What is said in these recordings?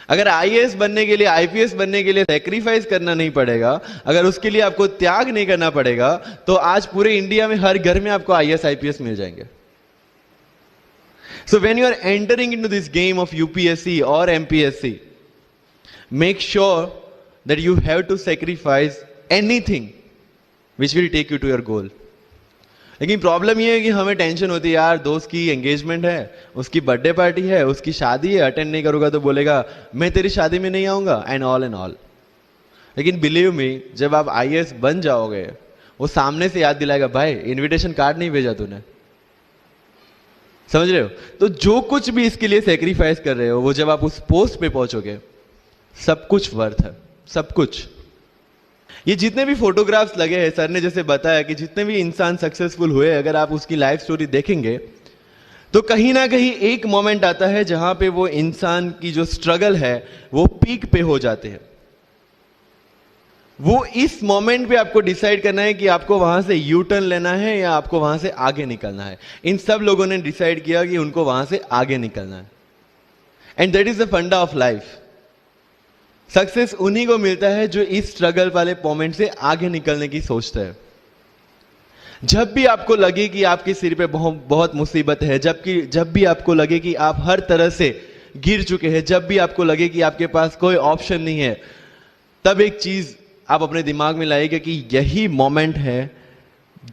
अगर आईएएस बनने के लिए, आईपीएस बनने के लिए सेक्रीफाइस करना नहीं पड़ेगा, अगर उसके लिए आपको त्याग नहीं करना पड़ेगा, तो आज पूरे इंडिया में हर घर में आपको आईएएस आईपीएस मिल जाएंगे. So when you are entering into this game of UPSC or MPSC, make sure that you have to sacrifice anything which will take you to your goal. लेकिन प्रॉब्लम ये है कि हमें टेंशन होती है, यार दोस्त की एंगेजमेंट है, उसकी बर्थडे पार्टी है, उसकी शादी है, अटेंड नहीं करूंगा तो बोलेगा मैं तेरी शादी में नहीं आऊंगा, एंड ऑल. लेकिन बिलीव मी, जब आप आईएएस बन जाओगे, वो सामने से याद दिलाएगा, भाई इनविटेशन कार्ड नहीं भेजा तूने. समझ रहे हो? तो जो कुछ भी इसके लिए सेक्रीफाइस कर रहे हो, वो जब आप उस पोस्ट पे पहुंचोगे, सब कुछ वर्थ है, सब कुछ. ये जितने भी फोटोग्राफ्स लगे हैं, सर ने जैसे बताया कि जितने भी इंसान सक्सेसफुल हुए, अगर आप उसकी लाइफ स्टोरी देखेंगे तो कहीं ना कहीं एक मोमेंट आता है जहां पे वो इंसान की जो स्ट्रगल है वो पीक पे हो जाते हैं. वो इस मोमेंट पे आपको डिसाइड करना है कि आपको वहां से यू टर्न लेना है या आपको वहां से आगे निकलना है. इन सब लोगों ने डिसाइड किया कि उनको वहां से आगे निकलना है. एंड दैट इज द फंडा ऑफ लाइफ. सक्सेस उन्हीं को मिलता है जो इस स्ट्रगल वाले मोमेंट से आगे निकलने की सोचते हैं. जब भी आपको लगे कि आपके सिर पे बहुत मुसीबत है, जब भी आपको लगे कि आप हर तरह से गिर चुके हैं, जब भी आपको लगे कि आपके पास कोई ऑप्शन नहीं है, तब एक चीज आप अपने दिमाग में लाइएगा कि यही मोमेंट है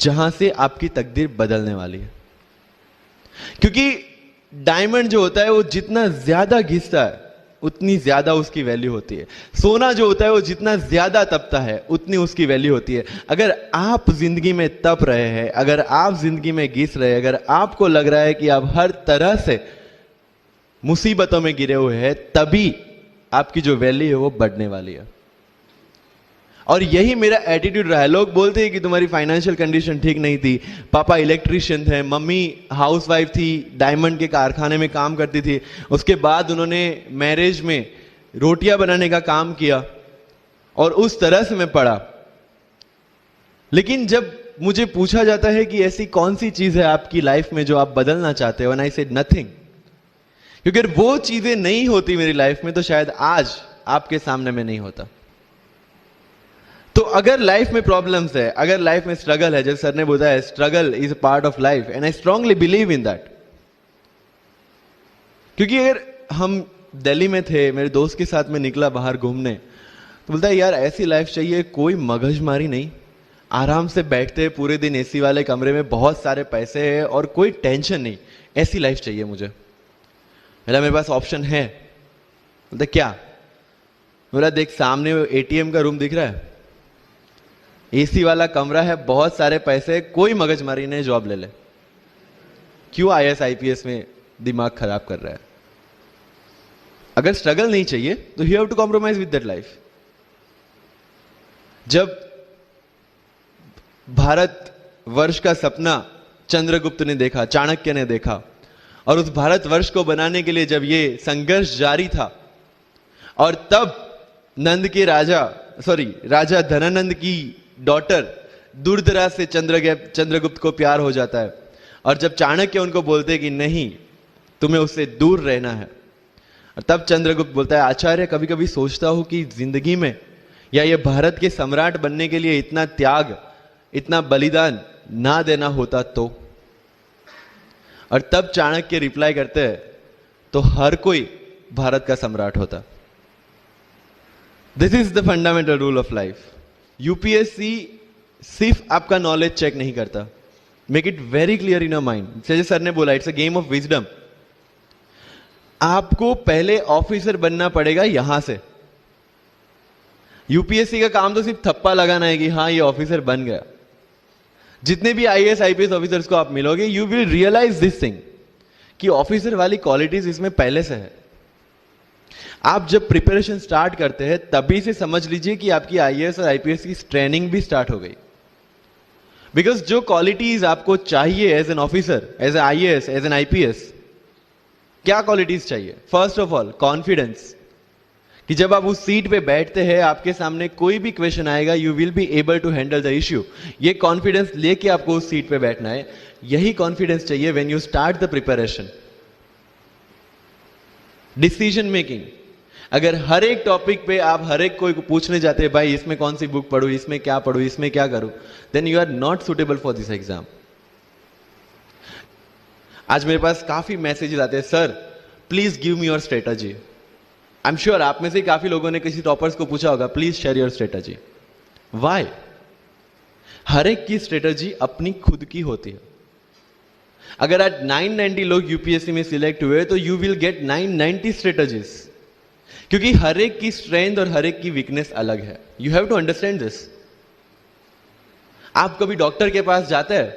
जहां से आपकी तकदीर बदलने वाली है. क्योंकि डायमंड जो होता है वो जितना ज्यादा घिसता है उतनी ज्यादा उसकी वैल्यू होती है. सोना जो होता है वो जितना ज्यादा तपता है उतनी उसकी वैल्यू होती है. अगर आप जिंदगी में तप रहे हैं, अगर आप जिंदगी में घिस रहे हैं, अगर आपको लग रहा है कि आप हर तरह से मुसीबतों में गिरे हुए हैं, तभी आपकी जो वैल्यू है वो बढ़ने वाली है. और यही मेरा एटीट्यूड रहा है. लोग बोलते हैं कि तुम्हारी फाइनेंशियल कंडीशन ठीक नहीं थी, पापा इलेक्ट्रिशियन थे, मम्मी हाउसवाइफ थी, डायमंड के कारखाने में काम करती थी, उसके बाद उन्होंने मैरिज में रोटियां बनाने का काम किया और उस तरह से मैं पढ़ा. लेकिन जब मुझे पूछा जाता है कि ऐसी कौन सी चीज है आपकी लाइफ में जो आप बदलना चाहते हो, एंड आई सेड नथिंग. क्योंकि अगर वो चीजें नहीं होती मेरी लाइफ में तो शायद आज आपके सामने में नहीं होता. तो अगर लाइफ में प्रॉब्लम्स है, अगर लाइफ में स्ट्रगल है, जैसे सर ने बताया struggle is a part of life, and I strongly believe in that. क्योंकि अगर हम दिल्ली में थे, मेरे दोस्त के साथ में निकला बाहर घूमने, तो बोलता है यार ऐसी लाइफ चाहिए, कोई मगजमारी नहीं, आराम से बैठते हैं पूरे दिन एसी वाले कमरे में, बहुत सारे पैसे हैं और कोई टेंशन नहीं, ऐसी लाइफ चाहिए मुझे. मेरे पास ऑप्शन है. बोलता क्या? बोला देख सामने एटीएम का रूम दिख रहा है, एसी वाला कमरा है, बहुत सारे पैसे, कोई मगजमारी नहीं, जॉब ले ले. क्यों आईएएस आईपीएस में दिमाग खराब कर रहा है? अगर स्ट्रगल नहीं चाहिए तो you have to compromise with that life. जब भारत वर्ष का सपना चंद्रगुप्त ने देखा, चाणक्य ने देखा, और उस भारत वर्ष को बनाने के लिए जब ये संघर्ष जारी था, और तब राजा धनानंद की डॉटर दूरदराज से चंद्रगुप्त को प्यार हो जाता है, और जब चाणक्य उनको बोलते कि नहीं तुम्हें उससे दूर रहना है, और तब चंद्रगुप्त बोलता है आचार्य कभी कभी सोचता हूं कि जिंदगी में या ये भारत के सम्राट बनने के लिए इतना त्याग, इतना बलिदान ना देना होता तो. और तब चाणक्य रिप्लाई करते हैं तो हर कोई भारत का सम्राट होता. This is the fundamental rule of life. UPSC सिर्फ आपका नॉलेज चेक नहीं करता. Make it very clear in your mind. जैसे सर ने बोला, it's a game of wisdom. आपको पहले ऑफिसर बनना पड़ेगा यहां से. यूपीएससी का काम तो सिर्फ थप्पा लगाना है कि हाँ ये ऑफिसर बन गया. जितने भी आईएएस आईपीएस ऑफिसर्स को आप मिलोगे, you will realize this thing कि ऑफिसर वाली क्वालिटीज इसमें पहले से है. आप जब प्रिपरेशन स्टार्ट करते हैं तभी से समझ लीजिए कि आपकी आईएएस और आईपीएस की ट्रेनिंग भी स्टार्ट हो गई. बिकॉज जो क्वालिटीज आपको चाहिए as an officer, as an IAS, as an IPS, क्या क्वालिटीज चाहिए? फर्स्ट ऑफ ऑल कॉन्फिडेंस, कि जब आप उस सीट पे बैठते हैं, आपके सामने कोई भी क्वेश्चन आएगा, you will be able to handle the issue. ये कॉन्फिडेंस लेके आपको उस सीट पे बैठना है. यही कॉन्फिडेंस चाहिए when you start the preparation. Decision making, अगर हर एक टॉपिक पे आप हर एक कोई को पूछने जाते हैं भाई इसमें कौन सी बुक पढूं, इसमें क्या पढूं, इसमें क्या करूं, then you are not suitable for this exam. आज मेरे पास काफी मैसेजेस आते हैं, sir please give me your strategy. I am sure आप में से काफी लोगों ने किसी टॉपर्स को पूछा होगा please share your strategy. Why? हर एक की स्ट्रेटजी अपनी खुद की होती है। अगर आज 990 लोग यूपीएससी में सिलेक्ट हुए तो यू विल गेट 990 स्ट्रेटजीज, क्योंकि हर एक की स्ट्रेंथ और हर एक की वीकनेस अलग है। You have to understand this. आप कभी डॉक्टर के पास जाते हैं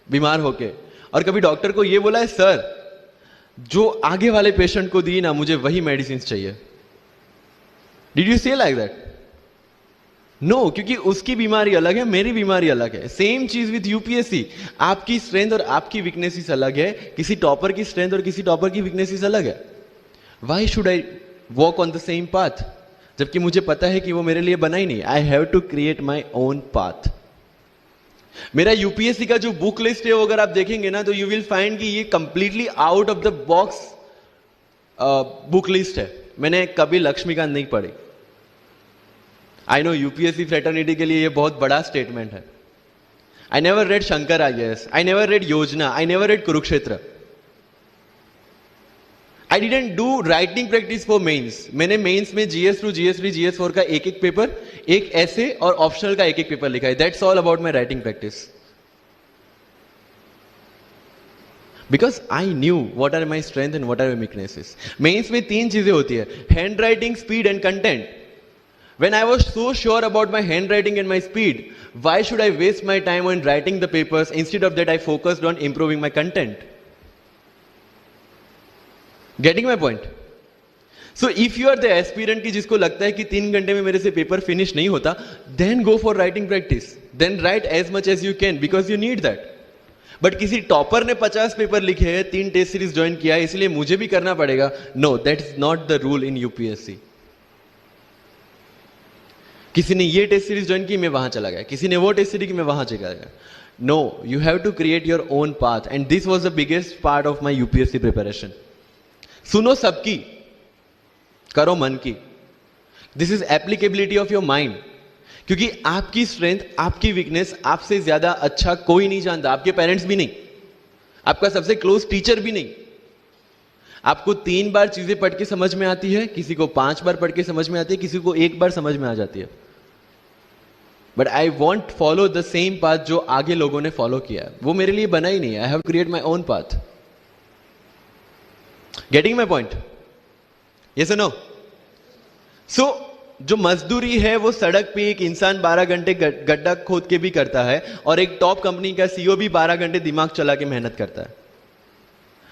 बीमार होके और कभी डॉक्टर को यह बोला है सर जो आगे वाले पेशेंट को दी ना मुझे वही मेडिसिन चाहिए? डिड यू से लाइक दैट? नो, क्योंकि उसकी बीमारी अलग है, मेरी बीमारी अलग है। सेम चीज विथ यूपीएससी, आपकी स्ट्रेंथ और आपकी वीकनेसेस अलग है, किसी टॉपर की स्ट्रेंथ और किसी टॉपर की वीकनेसेस अलग है। Why should I walk on the same path, जबकि मुझे पता है कि वो मेरे लिए बना ही नहीं। I have to create my own path. मेरा यूपीएससी का जो बुक लिस्ट है वो अगर आप देखेंगे ना तो यू विल फाइंड कि ये completely out of the box book list है। मैंने कभी लक्ष्मीकांत नहीं पढ़ी। आई नो यूपीएससी फ्रेटर्निटी के लिए ये बहुत बड़ा स्टेटमेंट है। I never read Shankar IAS, I never read Yojana, I never read Kurukshetra. I didn't do writing practice for mains. मैंने मेंस में GS2, GS3, GS4 का एक एक पेपर, एक ऐसे और ऑप्शनल का एक एक पेपर लिखा है। That's all about my writing practice. Because I knew what are my strength and what are my weaknesses. Mains में 3 चीजें होती है, hand writing, speed and content. When I was so sure about my handwriting and my speed, why should I waste my time on writing the papers? Instead of that, I focused on improving my content. Getting my point? So if you are the aspirant की जिसको लगता है कि 3 घंटे में मेरे से paper finish नहीं होता, then go for writing practice. Then write as much as you can because you need that. But किसी टॉपर ने 50 पेपर लिखे हैं, 3 टेस्ट सीरीज ज्वाइन किया है, इसलिए मुझे भी करना पड़ेगा। No, that is not the rule in UPSC. किसी ने ये टेस्ट सीरीज ज्वाइन की, मैं वहां चला गया, किसी ने वो टेस्ट सीरीज की, मैं वहां चला गया। No, you have to create your own path and this was the biggest part of my UPSC preparation. सुनो सबकी, करो मन की। This is applicability of your mind, क्योंकि आपकी स्ट्रेंथ, आपकी वीकनेस आपसे ज्यादा अच्छा कोई नहीं जानता। आपके पेरेंट्स भी नहीं, आपका सबसे क्लोज टीचर भी नहीं। आपको 3 बार चीजें पढ़ के समझ में आती है, किसी को 5 बार पढ़ के समझ में आती है, किसी को 1 बार समझ में आ जाती है। But I want follow the same path जो आगे लोगों ने फॉलो किया है, वो मेरे लिए बना ही नहीं है। I have create my own path. Getting my point? Yes और नो? सो जो मजदूरी है वो सड़क पे एक इंसान 12 घंटे गड्ढा खोद के भी करता है और एक टॉप कंपनी का सीईओ भी 12 घंटे दिमाग चला के मेहनत करता है।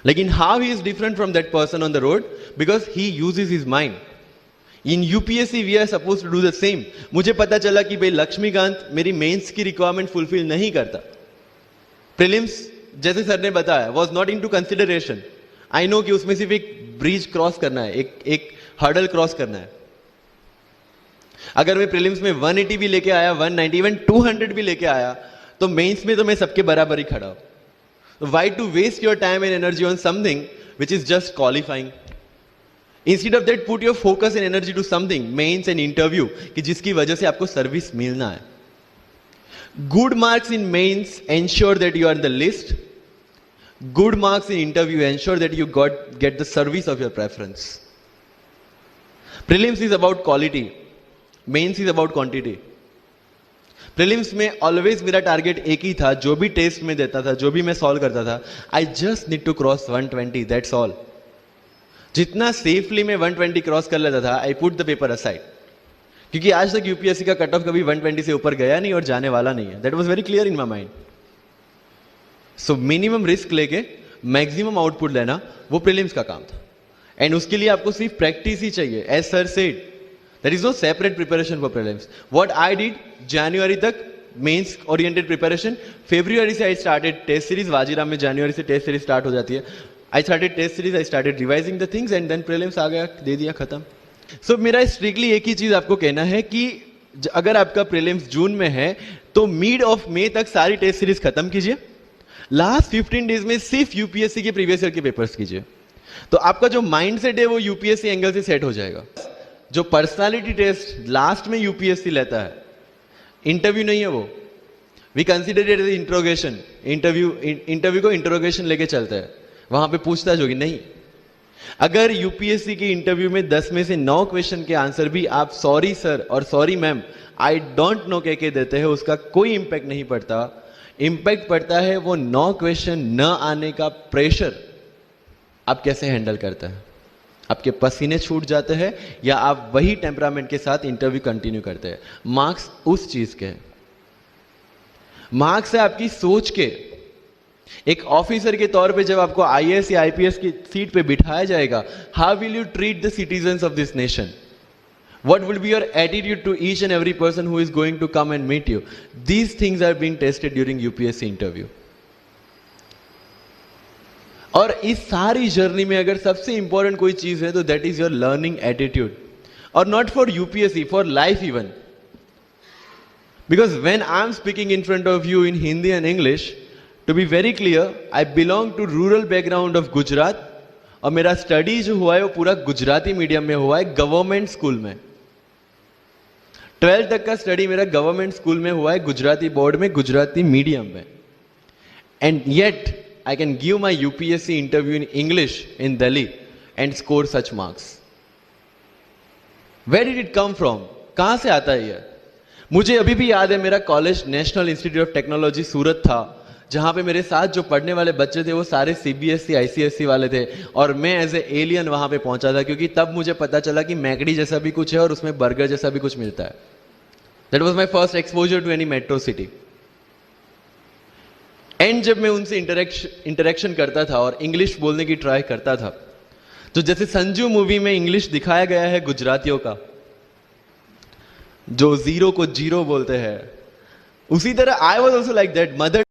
लेकिन how he is different from that person on the road? Because he uses his mind. In UPSC we are suppose to do the same. मुझे पता चला कि भाई लक्ष्मीकांत मेरी मेंस की रिक्वायरमेंट फुलफिल नहीं करता। प्रीलिम्स जैसे सर ने बताया was not in to consideration. I know कि उसमें सिर्फ एक ब्रिज क्रॉस करना है, एक हर्डल क्रॉस करना है। अगर मैं प्रीलिम्स में 180 भी लेके आया, 190, इवन 200 भी लेके आया, तो मेंस में तो मैं सबके बराबर ही खड़ा हूं। Why to waste your time and energy on something which is just qualifying? Instead of that, put your focus and energy to something, mains and interview, कि जिसकी वजह से आपको सर्विस मिलना है। Good marks in mains ensure that you are in the list. Good marks in interview ensure that you get the service of your preference. Prelims is about quality. Mains is about quantity. Prelims में always मेरा target एक ही था, जो भी test में देता था, जो भी मैं सॉल्व करता था, I just need to cross 120, that's all. जितना सेफली मैं 120 क्रॉस कर लेता था, I put the paper aside, क्योंकि आज तक यूपीएससी का कट ऑफ कभी 120 से ऊपर गया नहीं और जाने वाला नहीं है। That was very clear in my mind. So minimum risk लेके मैक्सिमम आउटपुट लेना वो प्रीलिम्स का काम था। एंड उसके लिए आपको सिर्फ प्रैक्टिस ही चाहिए। As sir said, there is no separate preparation for prelims. What I did, January तक मेंस ओरिएंटेड प्रिपरेशन, फरवरी से I started test series. Vajiram में जनवरी से टेस्ट सीरीज स्टार्ट हो जाती है। I started test series, I started revising the things and then prelims आ गया, दे दिया, खत्म। सो मेरा स्ट्रिक्टली एक ही चीज आपको कहना है कि अगर आपका प्रीलिम्स जून में है तो मिड ऑफ मई तक सारी टेस्ट सीरीज खत्म कीजिए। लास्ट 15 डेज में सिर्फ यूपीएससी के प्रीवियस ईयर के पेपर्स कीजिए, तो आपका जो माइंड सेट है वो यूपीएससी एंगल से सेट हो जाएगा। जो पर्सनालिटी टेस्ट लास्ट में यूपीएससी लेता है, इंटरव्यू नहीं है वो। We consider it as interrogation. Interview को इंट्रोगेशन लेके चलता है, वहां पे पूछताछ होगी नहीं। अगर यूपीएससी की इंटरव्यू में 10 में से 9 क्वेश्चन के आंसर भी आप सॉरी सर और sorry ma'am I don't know कह के देते हैं, उसका कोई इंपैक्ट नहीं पड़ता। इंपैक्ट पड़ता है वो 9 क्वेश्चन न आने का प्रेशर आप कैसे हैंडल करते हैं। आपके पसीने छूट जाते हैं या आप वही टेम्परामेंट के साथ इंटरव्यू कंटिन्यू करते हैं। मार्क्स उस चीज के, मार्क्स है आपकी सोच के। एक ऑफिसर के तौर पे जब आपको आईएएस या आईपीएस की सीट पे बिठाया जाएगा, how will you treat the citizens of this nation? What will be your attitude to each and every person who is going to come and meet you? These things are being tested during UPSC interview. और इस सारी journey में अगर सबसे important कोई चीज है तो that is your learning attitude, और not for UPSC, for life even. Because when I am speaking in front of you in Hindi and English, to be very clear, I belong to rural background of Gujarat, और मेरा study जो हुआ है वो पूरा Gujarati medium में हुआ है, गवर्नमेंट स्कूल में। 12th तक का स्टडी मेरा गवर्नमेंट स्कूल में हुआ है, गुजराती बोर्ड में, गुजराती मीडियम में। And yet I can give my UPSC interview in English in Delhi and score such marks. Where did it come from? कहां से आता है ये? मुझे अभी भी याद है, मेरा college national institute of technology Surat था, जहां पे मेरे साथ जो पढ़ने वाले बच्चे थे वो सारे सीबीएसई आईसीएसई वाले थे, और मैं एज ए एलियन वहां पे पहुंचा था, क्योंकि तब मुझे पता चला कि मैकडी जैसा भी कुछ है और उसमें बर्गर जैसा भी कुछ मिलता है। That was my first exposure to any metro city. And जब मैं उनसे इंटरेक्शन करता था और इंग्लिश बोलने की ट्राई करता था, तो जैसे संजू मूवी में इंग्लिश दिखाया गया है गुजरातियों का, जो जीरो को जीरो बोलते हैं, उसी तरह I was also like that. Mother